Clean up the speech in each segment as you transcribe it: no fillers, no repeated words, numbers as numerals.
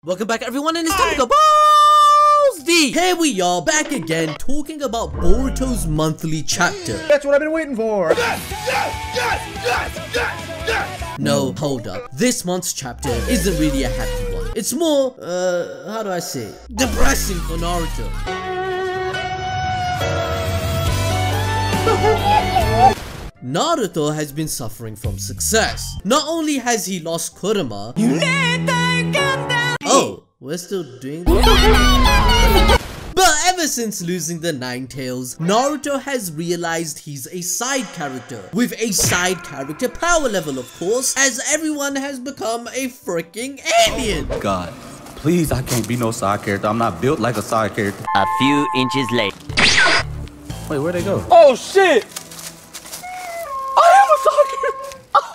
Welcome back everyone, and it's time to go Balls Deep! Here we are, back again, talking about Boruto's monthly chapter. That's what I've been waiting for! No, hold up. This month's chapter isn't really a happy one. It's more, how do I say it? Depressing for Naruto. Naruto has been suffering from success. Not only has he lost Kurama. Oh, we're still doing that? But ever since losing the Nine Tails, Naruto has realized he's a side character. With a side character power level, of course, as everyone has become a freaking alien. God, please, I can't be no side character. I'm not built like a side character. A few inches later. Wait, where'd they go? Oh shit!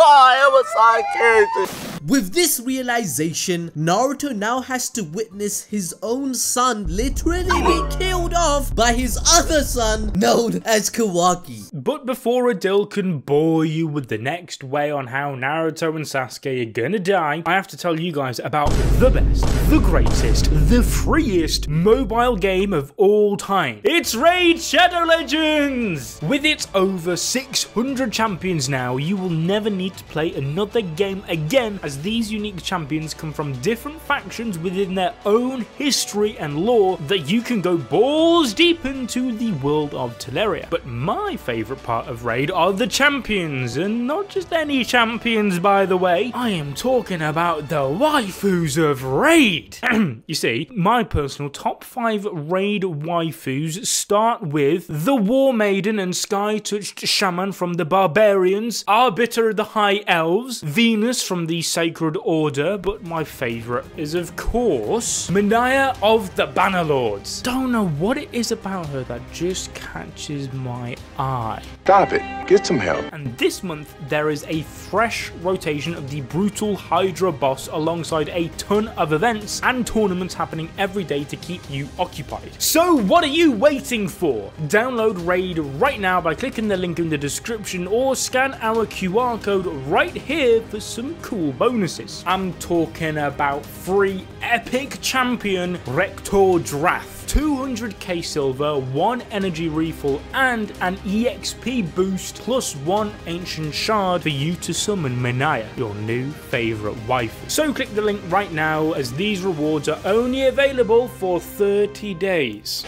I am a side character. With this realization, Naruto now has to witness his own son literally be killed off by his other son known as Kawaki. But before Adil can bore you with the next way on how Naruto and Sasuke are gonna die, I have to tell you guys about the best, the greatest, the freest mobile game of all time. It's Raid Shadow Legends! With its over 600 champions now, you will never need to play another game again, as these unique champions come from different factions within their own history and lore that you can go balls deep into the world of Teleria. But my favourite part of Raid are the champions, and not just any champions, by the way. I am talking about the waifus of Raid. You see, my personal top 5 Raid waifus start with the War Maiden and Sky-Touched Shaman from the Barbarians, Arbiter of the High Elves, Venus from the Sacred Order, but my favourite is of course Minaya of the Bannerlords. Don't know what it is about her that just catches my eye. Stop it. Get some help. And this month there is a fresh rotation of the Brutal Hydra boss alongside a ton of events and tournaments happening every day to keep you occupied. So what are you waiting for? Download Raid right now by clicking the link in the description or scan our QR code right here for some cool bonuses. I'm talking about free epic champion Rector Drath, 200k silver, 1 energy refill and an EXP boost plus 1 ancient shard for you to summon Minaya, your new favourite waifu. So click the link right now, as these rewards are only available for 30 days.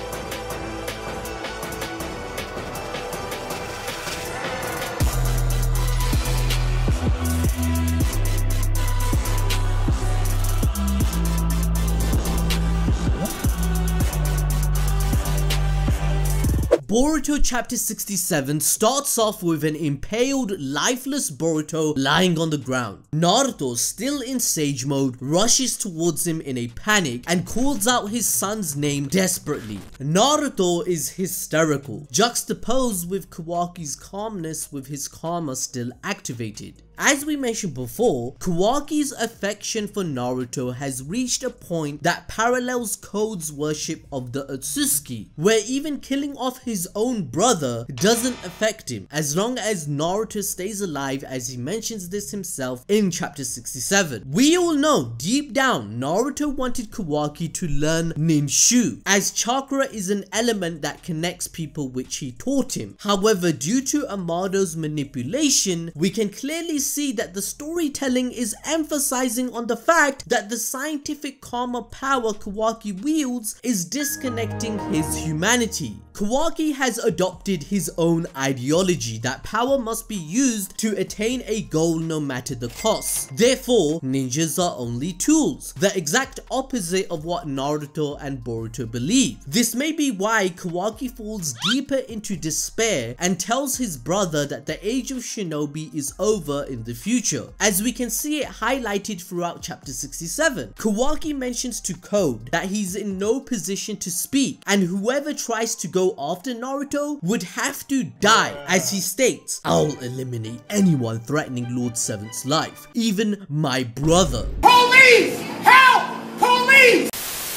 Boruto chapter 67 starts off with an impaled, lifeless Boruto lying on the ground. Naruto, still in sage mode, rushes towards him in a panic and calls out his son's name desperately. Naruto is hysterical, juxtaposed with Kawaki's calmness with his karma still activated. As we mentioned before, Kawaki's affection for Naruto has reached a point that parallels Code's worship of the Otsutsuki, where even killing off his own brother doesn't affect him, as long as Naruto stays alive, as he mentions this himself in chapter 67. We all know, deep down, Naruto wanted Kawaki to learn Ninshu, as chakra is an element that connects people, which he taught him. However, due to Amado's manipulation, we can clearly see that the storytelling is emphasizing on the fact that the scientific karma power Kawaki wields is disconnecting his humanity. Kawaki has adopted his own ideology that power must be used to attain a goal no matter the cost. Therefore, ninjas are only tools, the exact opposite of what Naruto and Boruto believe. This may be why Kawaki falls deeper into despair and tells his brother that the age of shinobi is over in the future, as we can see it highlighted throughout chapter 67. Kawaki mentions to Code that he's in no position to speak, and whoever tries to go after Naruto would have to die, as he states, "I'll eliminate anyone threatening Lord Seven's life, even my brother." Police! Help! Police!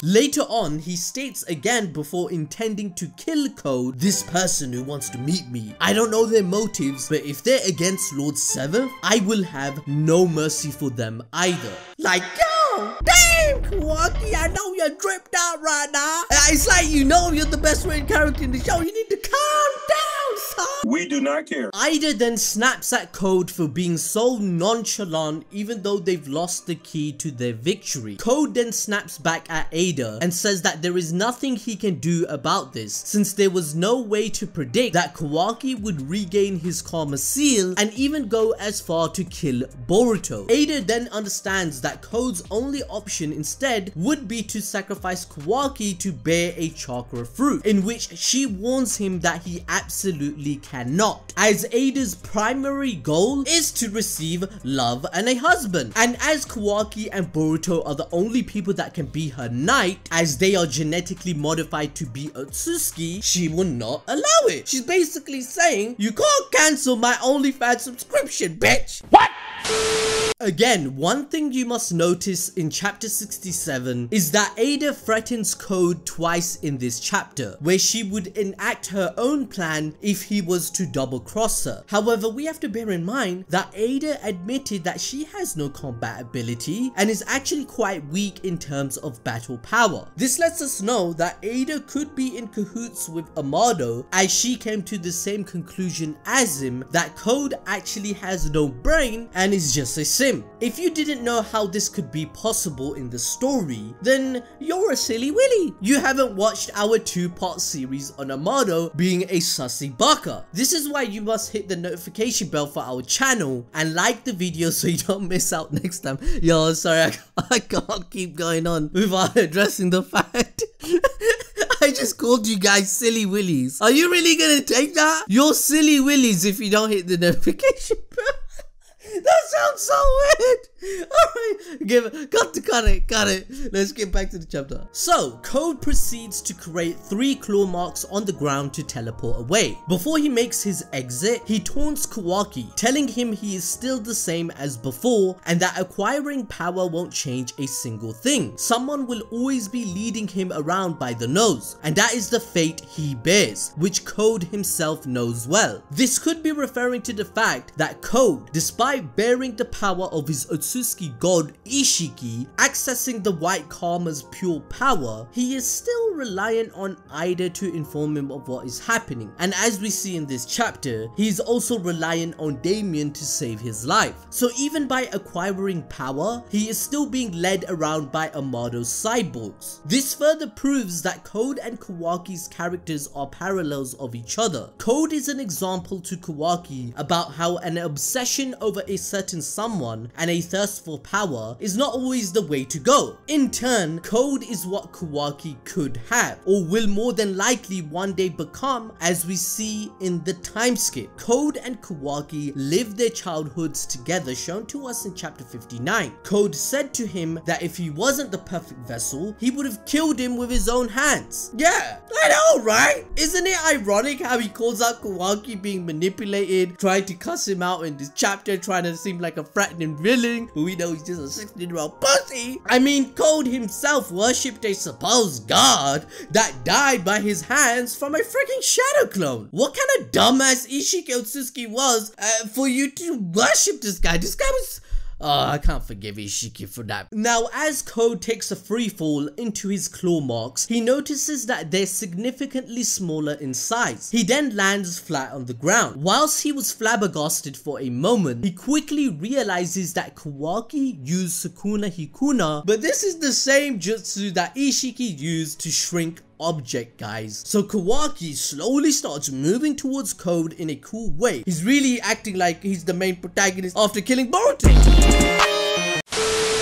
Later on, he states again before intending to kill Code, "This person who wants to meet me, I don't know their motives, but if they're against Lord Seventh, I will have no mercy for them either." Like, yo, damn, Kawaki, I know you're dripped out right now. It's like you know you're the best rated character in the show. You need to calm down, son. We do not care. Ida then snaps at Code for being so nonchalant even though they've lost the key to their victory. Code then snaps back at Ada and says that there is nothing he can do about this since there was no way to predict that Kawaki would regain his Karma Seal and even go as far to kill Boruto. Ada then understands that Code's only option instead would be to sacrifice Kawaki to bear a chakra fruit, in which she warns him that he absolutely cannot, as Ada's primary goal is to receive love and a husband. And as Kawaki and Boruto are the only people that can be her knight, as they are genetically modified to be Otsutsuki, she will not allow it. She's basically saying, you can't cancel my OnlyFans subscription, bitch. What? Again, one thing you must notice in chapter 67 is that Ada threatens Code twice in this chapter, where she would enact her own plan if he was to double cross her. However, we have to bear in mind that Ada admitted that she has no combat ability and is actually quite weak in terms of battle power. This lets us know that Ada could be in cahoots with Amado, as she came to the same conclusion as him that Code actually has no brain and is just a sim. If you didn't know how this could be possible in the story, then you're a silly willy. You haven't watched our 2-part series on Amado being a sussy baka. This is why you must hit the notification bell for our channel and like the video so you don't miss out next time. Yo, sorry, I can't keep going on without addressing the fact I just called you guys silly willies. Are you really gonna take that? You're silly willies if you don't hit the notification bell. That sounds so weird. Alright, cut it. Let's get back to the chapter. So, Code proceeds to create 3 claw marks on the ground to teleport away. Before he makes his exit, he taunts Kawaki, telling him he is still the same as before and that acquiring power won't change a single thing. Someone will always be leading him around by the nose, and that is the fate he bears, which Code himself knows well. This could be referring to the fact that Code, despite bearing the power of his Otsutsuki god Ishiki, accessing the white karma's pure power, he is still reliant on Ida to inform him of what is happening. And as we see in this chapter, he is also reliant on Damien to save his life. So even by acquiring power, he is still being led around by Amado's cyborgs. This further proves that Code and Kawaki's characters are parallels of each other. Code is an example to Kawaki about how an obsession over a certain someone and a thirst for power is not always the way to go. In turn, Code is what Kawaki could have, or will more than likely one day become, as we see in the time skip. Code and Kawaki lived their childhoods together, shown to us in chapter 59. Code said to him that if he wasn't the perfect vessel, he would have killed him with his own hands. Yeah, I know, right? Isn't it ironic how he calls out Kawaki being manipulated, trying to cuss him out in this chapter, trying to seem like a threatening villain, but we know he's just a 16-year-old pussy. I mean, Code himself worshipped a supposed god that died by his hands from a freaking shadow clone. What kind of dumbass Ishiki Otsutsuki was for you to worship this guy? This guy was... Oh, I can't forgive Ishiki for that. Now, as Code takes a free fall into his claw marks, he notices that they're significantly smaller in size. He then lands flat on the ground. Whilst he was flabbergasted for a moment, he quickly realizes that Kawaki used Sukuna Hikuna, but this is the same jutsu that Ishiki used to shrink object, guys. So Kawaki slowly starts moving towards Code in a cool way. He's really acting like he's the main protagonist after killing Boruto.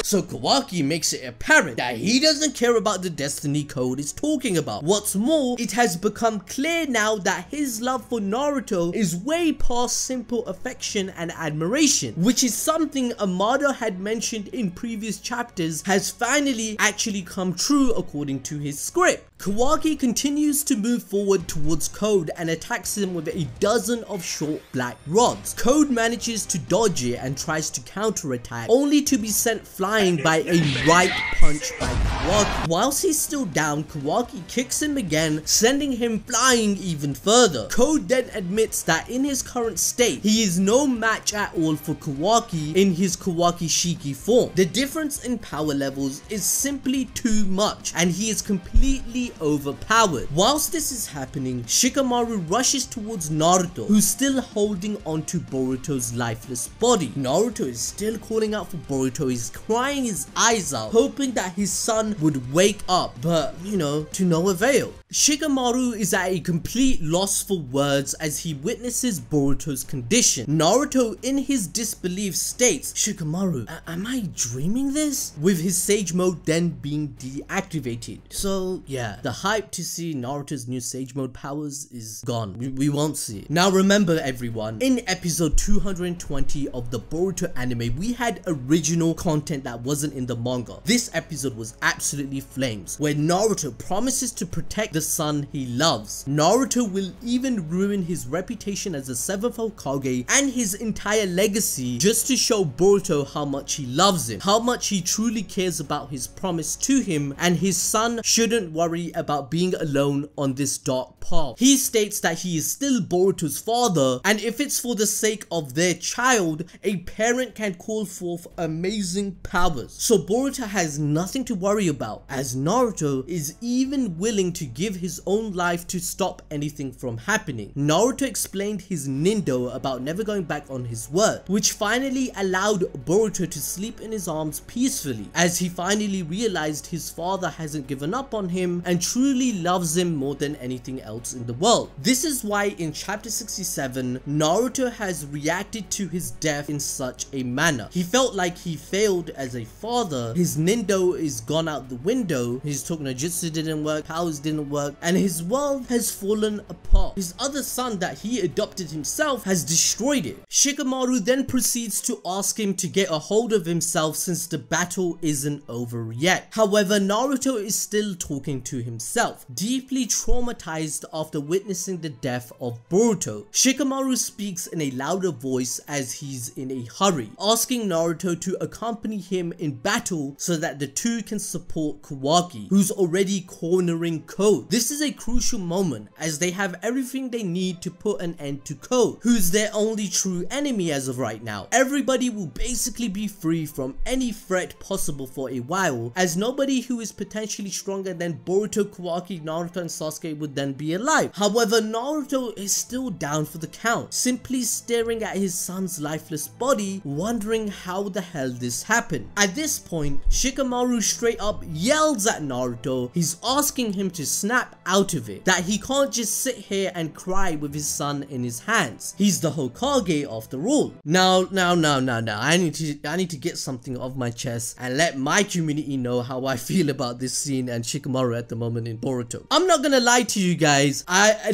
So Kawaki makes it apparent that he doesn't care about the destiny Code is talking about. What's more, it has become clear now that his love for Naruto is way past simple affection and admiration, which is something Amado had mentioned in previous chapters has finally actually come true according to his script. Kawaki continues to move forward towards Code and attacks him with a dozen of short black rods. Code manages to dodge it and tries to counterattack, only to be sent flying by a right punch by Kawaki. Whilst he's still down, Kawaki kicks him again, sending him flying even further. Code then admits that in his current state, he is no match at all for Kawaki in his Kawaki Shiki form. The difference in power levels is simply too much, and he is completely overpowered. Whilst this is happening, Shikamaru rushes towards Naruto, who's still holding onto Boruto's lifeless body. Naruto is still calling out for Boruto. He's crying his eyes out, hoping that his son would wake up, but you know, to no avail. Shikamaru is at a complete loss for words as he witnesses Boruto's condition. Naruto, in his disbelief, states, "Shikamaru, am I dreaming this?" with his Sage Mode then being deactivated. So yeah, the hype to see Naruto's new Sage Mode powers is gone. We won't see it. Now remember everyone, in episode 220 of the Boruto anime, we had original content that wasn't in the manga. This episode was absolutely flames, where Naruto promises to protect the son he loves. Naruto will even ruin his reputation as the 7th Hokage and his entire legacy just to show Boruto how much he loves him, how much he truly cares about his promise to him, and his son shouldn't worry about being alone on this dark path. He states that he is still Boruto's father, and if it's for the sake of their child, a parent can call forth amazing powers. So Boruto has nothing to worry about, as Naruto is even willing to give his own life to stop anything from happening. Naruto explained his Nindo about never going back on his word, which finally allowed Boruto to sleep in his arms peacefully, as he finally realized his father hasn't given up on him and truly loves him more than anything else in the world. This is why in chapter 67, Naruto has reacted to his death in such a manner. He felt like he failed as a father, his Nindo is gone out the window, his Tokunojutsu didn't work, powers didn't work, and his world has fallen apart. His other son that he adopted himself has destroyed it. Shikamaru then proceeds to ask him to get a hold of himself since the battle isn't over yet. However, Naruto is still talking to himself, deeply traumatized after witnessing the death of Boruto. Shikamaru speaks in a louder voice as he's in a hurry, asking Naruto to accompany him in battle so that the two can support Kawaki, who's already cornering Code. This is a crucial moment as they have everything they need to put an end to Code, who's their only true enemy as of right now. Everybody will basically be free from any threat possible for a while, as nobody who is potentially stronger than Boruto, Kawaki, Naruto and Sasuke would then be alive. However, Naruto is still down for the count, simply staring at his son's lifeless body, wondering how the hell this happened. At this point, Shikamaru straight up yells at Naruto. He's asking him to snap out of it, that he can't just sit here and cry with his son in his hands. He's the Hokage after all. Now, I need to get something off my chest and let my community know how I feel about this scene and Shikamaru at the moment in Boruto. I'm not gonna lie to you guys,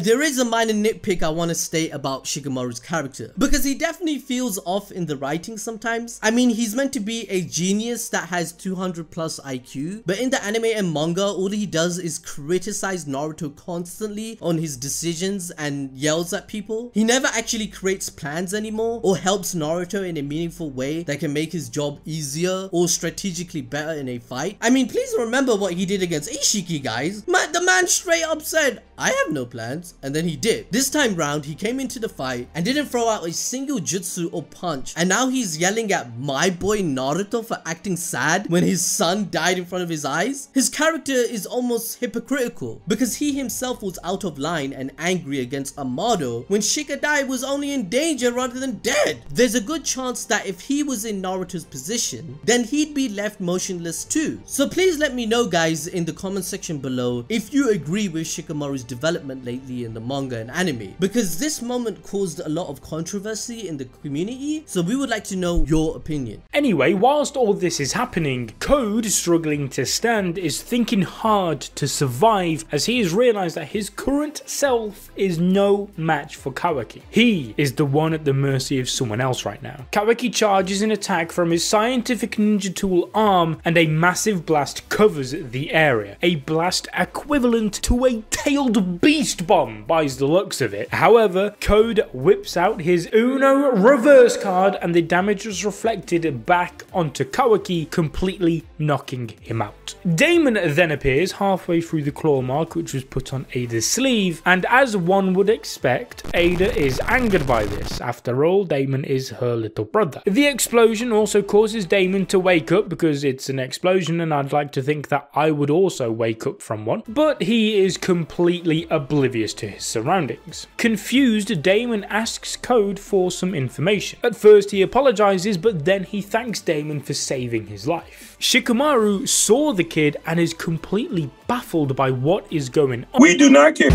there is a minor nitpick I want to state about Shikamaru's character, because he definitely feels off in the writing sometimes. I mean, he's meant to be a genius that has 200 plus IQ, but in the anime and manga, all he does is criticize Naruto constantly on his decisions and yells at people. He never actually creates plans anymore or helps Naruto in a meaningful way that can make his job easier or strategically better in a fight. I mean, please remember what he did against Ishiki, guys. The man straight up said, "I have no plans," and then he did. This time round, he came into the fight and didn't throw out a single jutsu or punch, and now he's yelling at my boy Naruto for acting sad when his son died in front of his eyes. His character is almost hypocritical, because he himself was out of line and angry against Amado when Shikadai was only in danger rather than dead. There's a good chance that if he was in Naruto's position, then he'd be left motionless too. So please let me know, guys, in the comment section below if you agree with Shikamaru's development lately in the manga and anime, because this moment caused a lot of controversy in the community, so we would like to know your opinion. Anyway, whilst all this is happening, Code, struggling to stand, is thinking hard to survive as he has realised that his current self is no match for Kawaki. He is the one at the mercy of someone else right now. Kawaki charges an attack from his scientific ninja tool arm and a massive blast covers the area. A blast blast equivalent to a tailed beast bomb by the looks of it. However, Code whips out his Uno reverse card and the damage was reflected back onto Kawaki, completely knocking him out. Damon then appears halfway through the claw mark which was put on Ada's sleeve, and as one would expect, Ada is angered by this. After all, Damon is her little brother. The explosion also causes Damon to wake up because it's an explosion, and I'd like to think that I would also wake up from one, but he is completely oblivious to his surroundings. Confused, Damon asks Code for some information. At first he apologizes, but then he thanks Damon for saving his life. Shikamaru saw the kid and is completely baffled by what is going on. We do not care.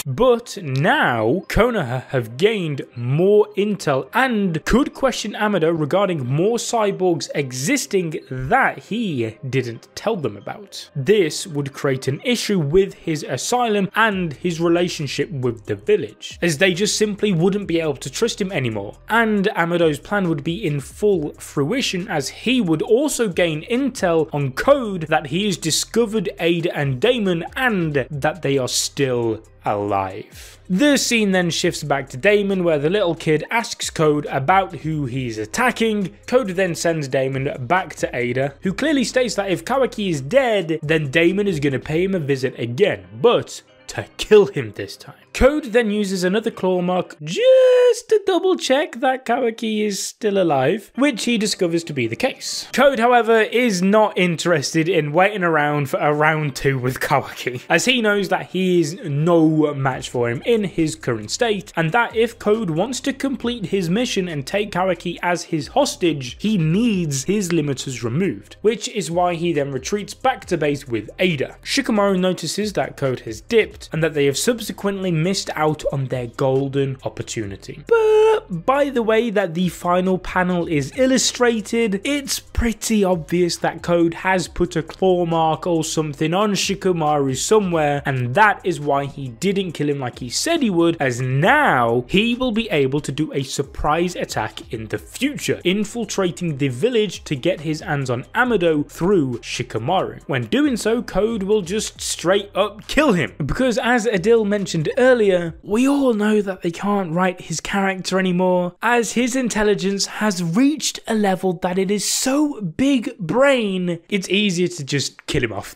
But now, Konoha have gained more intel and could question Amado regarding more cyborgs existing that he didn't tell them about. This would create an issue with his asylum and his relationship with the village, as they just simply wouldn't be able to trust him anymore. And Amado's plan would be in full fruition, as he would also gain intel on Code that he has discovered Ada and Damon and that they are still alive. The scene then shifts back to Damon, where the little kid asks Code about who he's attacking. Code then sends Damon back to Ada, who clearly states that if Kawaki is dead, then Damon is going to pay him a visit again, but to kill him this time. Code then uses another claw mark just to double check that Kawaki is still alive, which he discovers to be the case. Code, however, is not interested in waiting around for a round 2 with Kawaki, as he knows that he is no match for him in his current state, and that if Code wants to complete his mission and take Kawaki as his hostage, he needs his limiters removed, which is why he then retreats back to base with Ada. Shikamaru notices that Code has dipped and that they have subsequently missed out on their golden opportunity. But by the way that the final panel is illustrated, it's pretty obvious that Code has put a claw mark or something on Shikamaru somewhere, and that is why he didn't kill him like he said he would, as now he will be able to do a surprise attack in the future, infiltrating the village to get his hands on Amado through Shikamaru. When doing so, Code will just straight up kill him, because as Adil mentioned earlier, we all know that they can't write his character anymore, as his intelligence has reached a level that it is so big brain, it's easier to just kill him off.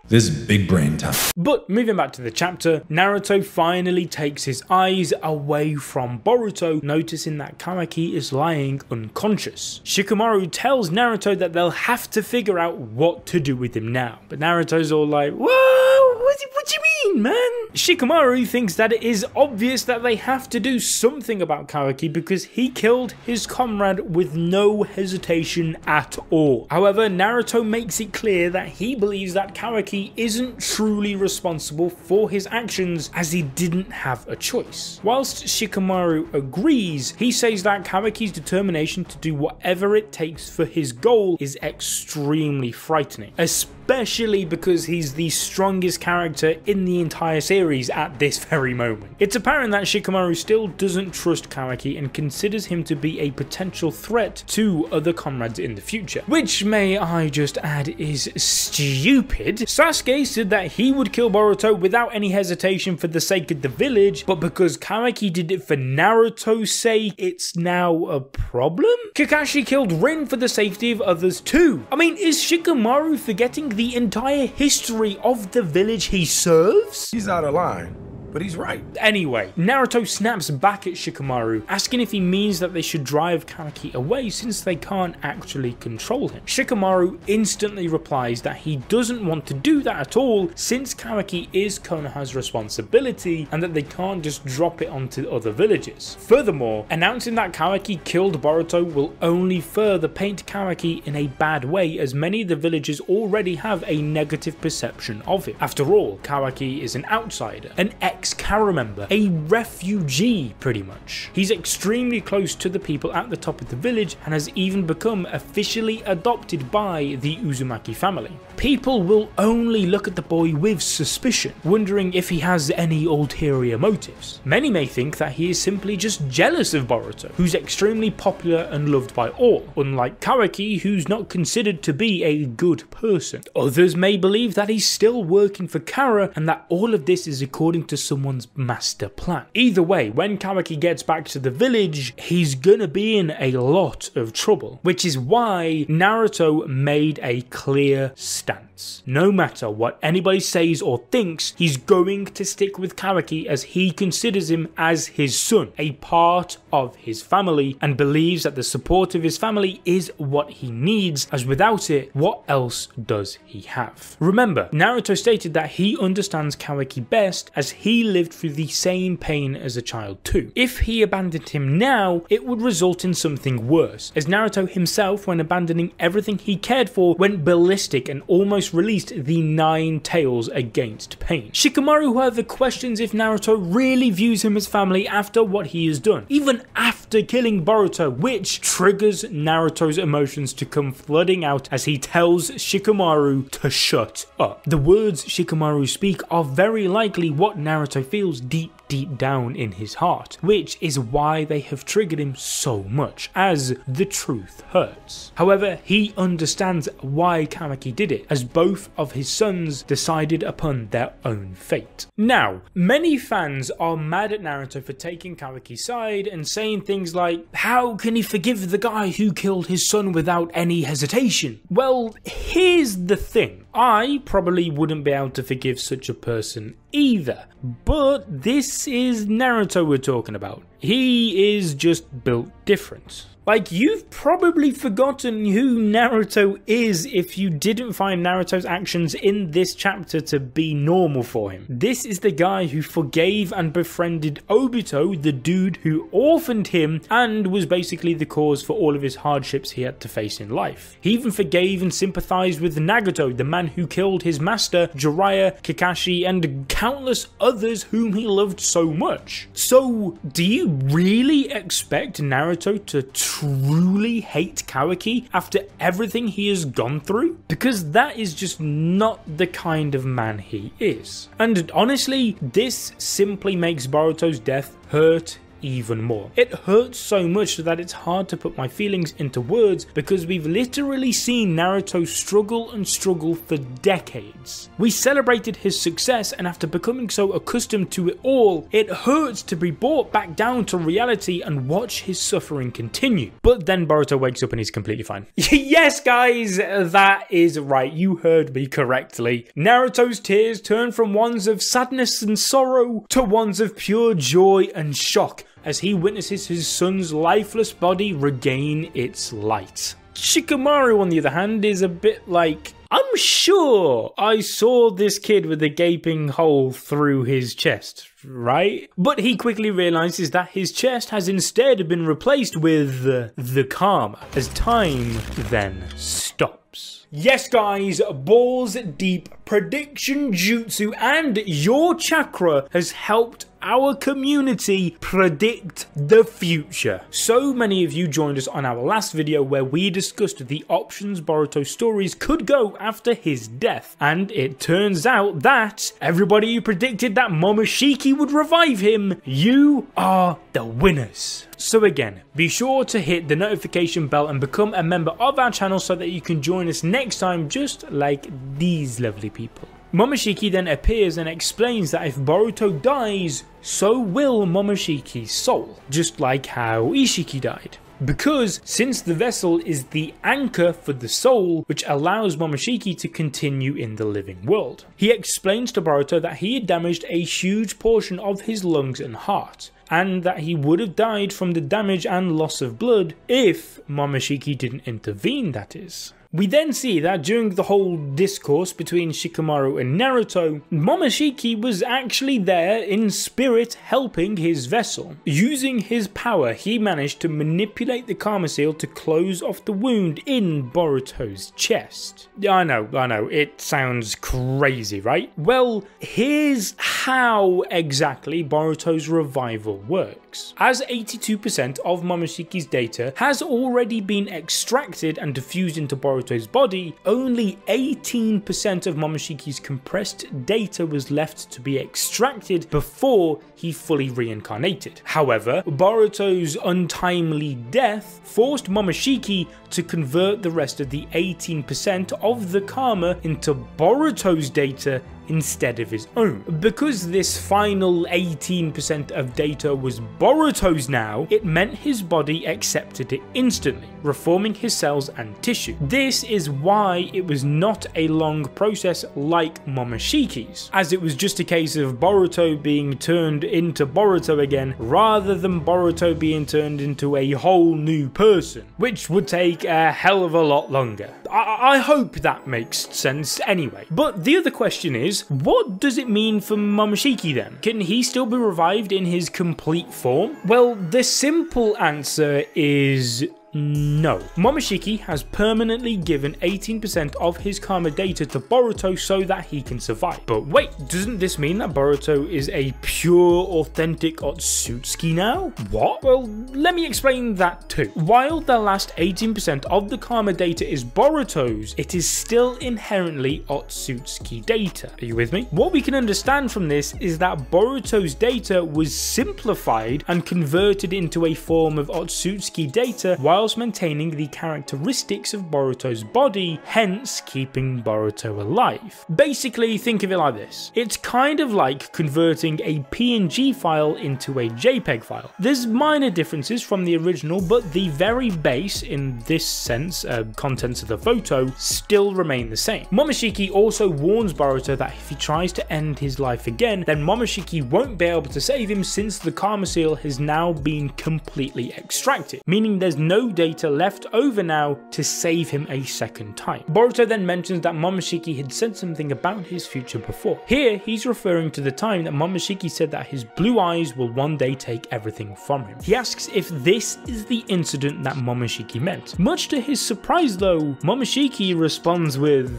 This is big brain time. But moving back to the chapter, Naruto finally takes his eyes away from Boruto, noticing that Kawaki is lying unconscious. Shikamaru tells Naruto that they'll have to figure out what to do with him now, but Naruto's all like, whoa, what do you mean, man? Shikamaru thinks that it is obvious that they have to do something about Kawaki because he killed his comrade with no hesitation at all. However, Naruto makes it clear that he believes that Kawaki isn't truly responsible for his actions, as he didn't have a choice. Whilst Shikamaru agrees, he says that Kawaki's determination to do whatever it takes for his goal is extremely frightening, especially because he's the strongest character in the entire series at this very moment. It's apparent that Shikamaru still doesn't trust Kawaki and considers him to be a potential threat to other comrades in the future, which, may I just add, is stupid. Sasuke said that he would kill Boruto without any hesitation for the sake of the village, but because Kawaki did it for Naruto's sake, it's now a problem? Kakashi killed Rin for the safety of others too. I mean, is Shikamaru forgetting the entire history of the village he serves? He's out of line, but he's right. Anyway, Naruto snaps back at Shikamaru, asking if he means that they should drive Kawaki away since they can't actually control him. Shikamaru instantly replies that he doesn't want to do that at all, since Kawaki is Konoha's responsibility and that they can't just drop it onto other villages. Furthermore, announcing that Kawaki killed Boruto will only further paint Kawaki in a bad way, as many of the villagers already have a negative perception of him. After all, Kawaki is an outsider, an ex-Kara member, a refugee pretty much. He's extremely close to the people at the top of the village and has even become officially adopted by the Uzumaki family. people will only look at the boy with suspicion, wondering if he has any ulterior motives. Many may think that he is simply just jealous of Boruto, who's extremely popular and loved by all, unlike Kawaki, who's not considered to be a good person. Others may believe that he's still working for Kara and that all of this is according to someone's master plan. Either way, when Kawaki gets back to the village, he's gonna be in a lot of trouble, which is why Naruto made a clear stance. No matter what anybody says or thinks, he's going to stick with Kawaki as he considers him as his son, a part of his family, and believes that the support of his family is what he needs, as without it, what else does he have? Remember, Naruto stated that he understands Kawaki best as he lived through the same pain as a child too. If he abandoned him now, it would result in something worse, as Naruto himself, when abandoning everything he cared for, went ballistic and almost released the 9 tails against pain. Shikamaru, however, questions if Naruto really views him as family after what he has done, even after killing Boruto, which triggers Naruto's emotions to come flooding out as he tells Shikamaru to shut up. The words Shikamaru speak are very likely what Naruto feels deep down in his heart, which is why they have triggered him so much, as the truth hurts. However, he understands why Kawaki did it, as both of his sons decided upon their own fate. Now, many fans are mad at Naruto for taking Kawaki's side and saying things like, how can he forgive the guy who killed his son without any hesitation? Well, here's the thing. I probably wouldn't be able to forgive such a person either, but this is Naruto we're talking about. He is just built different. Like, you've probably forgotten who Naruto is if you didn't find Naruto's actions in this chapter to be normal for him. This is the guy who forgave and befriended Obito, the dude who orphaned him and was basically the cause for all of his hardships he had to face in life. He even forgave and sympathized with Nagato, the man who killed his master, Jiraiya, Kakashi, and countless others whom he loved so much. So, do you really expect Naruto to truly hate Kawaki after everything he has gone through? Because that is just not the kind of man he is. And honestly, this simply makes Boruto's death hurt even more. It hurts so much that it's hard to put my feelings into words, because we've literally seen Naruto struggle and struggle for decades. We celebrated his success, and after becoming so accustomed to it all, it hurts to be brought back down to reality and watch his suffering continue. But then Boruto wakes up and he's completely fine. Yes guys, that is right, you heard me correctly. Naruto's tears turn from ones of sadness and sorrow to ones of pure joy and shock as he witnesses his son's lifeless body regain its light. Shikamaru, on the other hand, is a bit like, I'm sure I saw this kid with a gaping hole through his chest, right? But he quickly realizes that his chest has instead been replaced with the karma, as time then stops. Yes guys, balls deep, prediction jutsu and your chakra has helped our community predict the future. So many of you joined us on our last video where we discussed the options Boruto's stories could go after his death, and it turns out that everybody who predicted that Momoshiki would revive him, you are the winners. So again, be sure to hit the notification bell and become a member of our channel so that you can join us next time just like these lovely people. Momoshiki then appears and explains that if Boruto dies, so will Momoshiki's soul, just like how Ishiki died. Because since the vessel is the anchor for the soul, which allows Momoshiki to continue in the living world. He explains to Boruto that he had damaged a huge portion of his lungs and heart, and that he would have died from the damage and loss of blood if Momoshiki didn't intervene, that is. We then see that during the whole discourse between Shikamaru and Naruto, Momoshiki was actually there in spirit helping his vessel. Using his power, he managed to manipulate the karma seal to close off the wound in Boruto's chest. I know, it sounds crazy, right? Well, here's how exactly Boruto's revival worked. works. As 82% of Momoshiki's data has already been extracted and diffused into Boruto's body, only 18% of Momoshiki's compressed data was left to be extracted before he fully reincarnated. However, Boruto's untimely death forced Momoshiki to convert the rest of the 18% of the karma into Boruto's data instead of his own. Because this final 18% of data was Boruto's now, it meant his body accepted it instantly, reforming his cells and tissue. This is why it was not a long process like Momoshiki's, as it was just a case of Boruto being turned into Boruto again, rather than Boruto being turned into a whole new person, which would take a hell of a lot longer. I hope that makes sense anyway. But the other question is, what does it mean for Momoshiki then? Can he still be revived in his complete form? Well, the simple answer is no. Momoshiki has permanently given 18% of his karma data to Boruto so that he can survive. But wait, doesn't this mean that Boruto is a pure, authentic Otsutsuki now? What? Well, let me explain that too. While the last 18% of the karma data is Boruto's, it is still inherently Otsutsuki data. Are you with me? What we can understand from this is that Boruto's data was simplified and converted into a form of Otsutsuki data whilst maintaining the characteristics of Boruto's body, hence keeping Boruto alive. Basically, think of it like this. It's kind of like converting a PNG file into a JPEG file. There's minor differences from the original, but the very base, in this sense, contents of the photo, still remain the same. Momoshiki also warns Boruto that if he tries to end his life again, then Momoshiki won't be able to save him since the karma seal has now been completely extracted, meaning there's no data left over now to save him a second time. Boruto then mentions that Momoshiki had said something about his future before. Here, he's referring to the time that Momoshiki said that his blue eyes will one day take everything from him. He asks if this is the incident that Momoshiki meant. Much to his surprise though, Momoshiki responds with...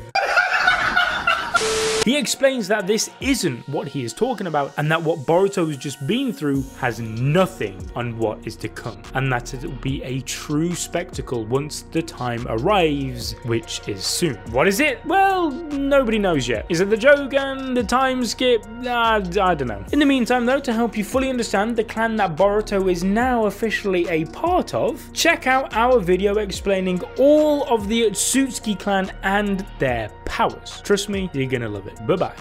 He explains that this isn't what he is talking about, and that what Boruto has just been through has nothing on what is to come, and that it will be a true spectacle once the time arrives, which is soon. What is it? Well, nobody knows yet. Is it the Jogan, the time skip? I don't know. In the meantime though, to help you fully understand the clan that Boruto is now officially a part of, check out our video explaining all of the Otsutsuki clan and their powers. Trust me, you're gonna love it. Bye-bye.